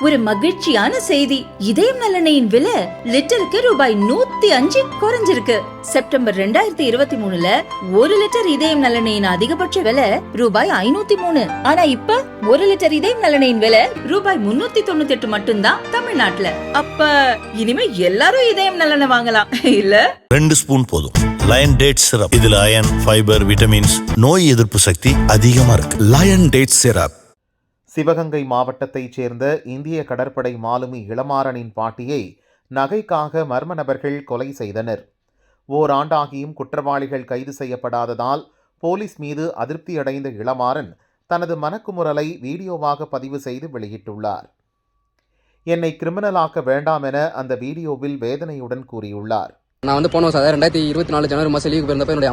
ஒரு மகிழ்ச்சியான செய்தி. இதயம் நல்லெண்ணெயின் விலை லிட்டருக்கு ரூபாய் 105 குறைஞ்சிருக்கு. செப்டம்பர் 2023ல 1 லிட்டர் இதயம் நல்லெண்ணெயின் அதிகபட்ச விலை ரூபாய் 503. ஆனா இப்ப 1 லிட்டர் இதயம் நல்லெண்ணெயின் விலை ரூபாய் 398 மட்டும்தான் தமிழ்நாட்டுல. அப்ப இனிமே எல்லாரும் இதயம் நல்லெண்ணெய் வாங்கலாம் இல்ல? 2 ஸ்பூன் போதும். Lion date syrup. இதுல அயன், ஃபைபர், விட்டமின்ஸ், நோய் எதிர்ப்பு சக்தி அதிகமா இருக்கு. Line date syrup. சிவகங்கை மாவட்டத்தைச் சேர்ந்த இந்திய கடற்படை மாலுமி இளமாறனின் பாட்டியை நகைக்காக மர்ம நபர்கள் கொலை செய்தனர். ஓராண்டாகியும் குற்றவாளிகள் கைது செய்யப்படாததால் போலீஸ் மீது அதிருப்தியடைந்த இளமாறன் தனது மனக்குமுறலை வீடியோவாக பதிவு செய்து வெளியிட்டுள்ளார். என்னை கிரிமினலாக்க வேண்டாம் என அந்த வீடியோவில் வேதனையுடன் கூறியுள்ளார். நான் போன வருஷம் 2024 ஜனவரி மாதம் லீவுக்கு போயிருந்தப்ப என்னுடைய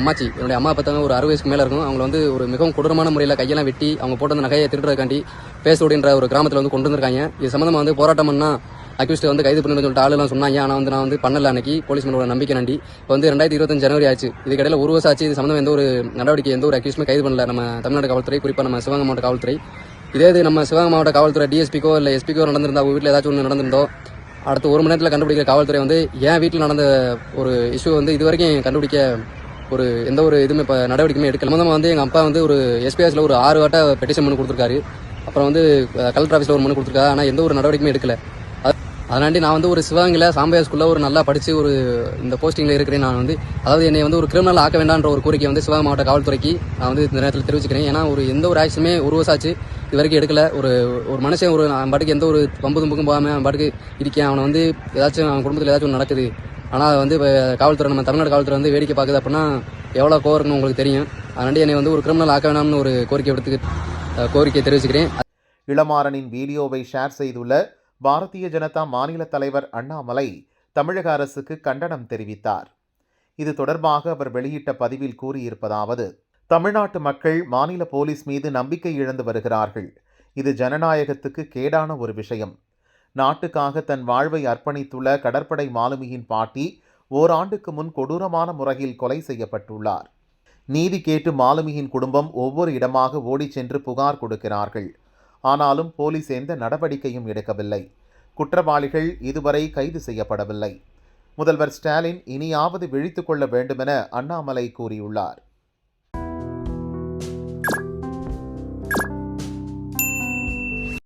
அம்மா பார்த்தாங்க. ஒரு 60 வயசுக்கு மேலே இருக்கும். அவங்க ஒரு மிகவும் கொடூரமான முறையில் கையெல்லாம் வெட்டி அவங்க போட்டு அந்த நகையை திருடுறதுக்காண்டி பேசோடின்ற ஒரு கிராமத்தில் கொண்டு வந்திருக்காங்க. இது சம்மந்தமாக போராட்டம் பண்ணால் அக்யூஸ்ட் கைது பண்ணணும்னு சொல்லிட்டு ஆளுலாம் சொன்னாங்க. ஆனால் நான் பண்ணல. அன்னைக்கு போலீஸ் மேலோட நம்பிக்கை நண்டி இப்போ 2025 ஜனவரி ஆச்சு. இதுக்கடையில் ஒரு வருஷம் ஆச்சு. இது சம்மந்தம் எந்த ஒரு நடவடிக்கை எந்த ஒரு அக்யூஸ்டுமே கைது பண்ணல. நம்ம தமிழ்நாடு காவல்துறை, குறிப்பாக நம்ம சிவகங்கை மாவட்ட காவல்துறை. இதே இது நம்ம சிவகங்கை மாவட்ட காவல்துறை டிஎஸ்பிக்கோ இல்லை எஸ்பிக்கோ நடந்திருந்தா, அவங்க வீட்டில் ஏதாச்சும் ஒன்று நடந்திருந்தோ அடுத்த 1 மணி நேரத்தில் கண்டுபிடிக்கிற காவல்துறை என் வீட்டில் நடந்த ஒரு இஷ்யூ இது வரைக்கும் கண்டுபிடிக்க எந்த ஒரு இதுவுமே இப்போ நடவடிக்கையுமே எடுக்கல. சம்பந்தமாக எங்கள் அப்பா ஒரு எஸ்பிஎஸ்ல ஒரு 6 வாட்ட பெட்டிஷன் மனு கொடுத்துருக்காரு. அப்புறம் கலெக்டர் ஆஃபீஸில் ஒரு மனு கொடுத்துருக்காரு. ஆனால் எந்த ஒரு நடவடிக்கையுமே எடுக்கல. அதனாண்டி நான் ஒரு சிவகங்கையில் சாம்பையா ஸ்கூலில் நல்லா படித்து இந்த போஸ்டிங்கில் இருக்கிறேன். நான் அதாவது என்னை ஒரு கிரிமினல் ஆக்க வேண்டான்ற ஒரு கோரிக்கை சிவகங்கை மாவட்ட காவல்துறைக்கு நான் இந்த நேரத்தில் தெரிவிச்சுக்கிறேன். ஏன்னா எந்த ஒரு ஆக்ஷனுமே 1 வருஷம் ஆச்சு இது வரைக்கும் எடுக்கல. ஒரு மனுஷன் அவன் பாட்டுக்கு எந்த ஒரு பம்பு தும்புக்கும் போகாமல் அவன் பாட்டுக்கு இருக்கேன். அவனை ஏதாச்சும் அவன் குடும்பத்தில் ஏதாச்சும் ஒன்று நடக்குது. ஆனால் காவல்துறை, நம்ம தமிழ்நாடு காவல்துறை வேடிக்கை பார்க்குது அப்படின்னா எவ்வளோ கோவம் இருக்குன்னு உங்களுக்கு தெரியும். அதனாண்டி என்னை ஒரு கிரிமினல் ஆக்க வேண்டாம்னு ஒரு கோரிக்கை தெரிவிச்சுக்கிறேன். இளமாறனின் வீடியோவை ஷேர் செய்துள்ள பாரதிய ஜனதா மாநில தலைவர் அண்ணாமலை தமிழக அரசுக்கு கண்டனம் தெரிவித்தார். இது தொடர்பாக அவர் வெளியிட்ட பதிவில் கூறியிருப்பதாவது: தமிழ்நாட்டு மக்கள் மாநில போலீஸ் மீது நம்பிக்கை இழந்து வருகிறார்கள். இது ஜனநாயகத்துக்கு கேடான ஒரு விஷயம். நாட்டுக்காக தன் வாழ்வை அர்ப்பணித்துள்ள கடற்படை மாலுமியின் பாட்டி ஓராண்டுக்கு முன் கொடூரமான முறையில் கொலை செய்யப்பட்டுள்ளார். நீதி கேட்டு மாலுமியின் குடும்பம் ஒவ்வொரு இடமாக ஓடிச் சென்று புகார் கொடுக்கிறார்கள். ஆனாலும் போலீஸ் எந்த நடவடிக்கையும் எடுக்கவில்லை. குற்றவாளிகள் இதுவரை கைது செய்யப்படவில்லை. முதல்வர் ஸ்டாலின் இனியாவது விழித்துக் கொள்ள வேண்டுமென அண்ணாமலை கூறியுள்ளார்.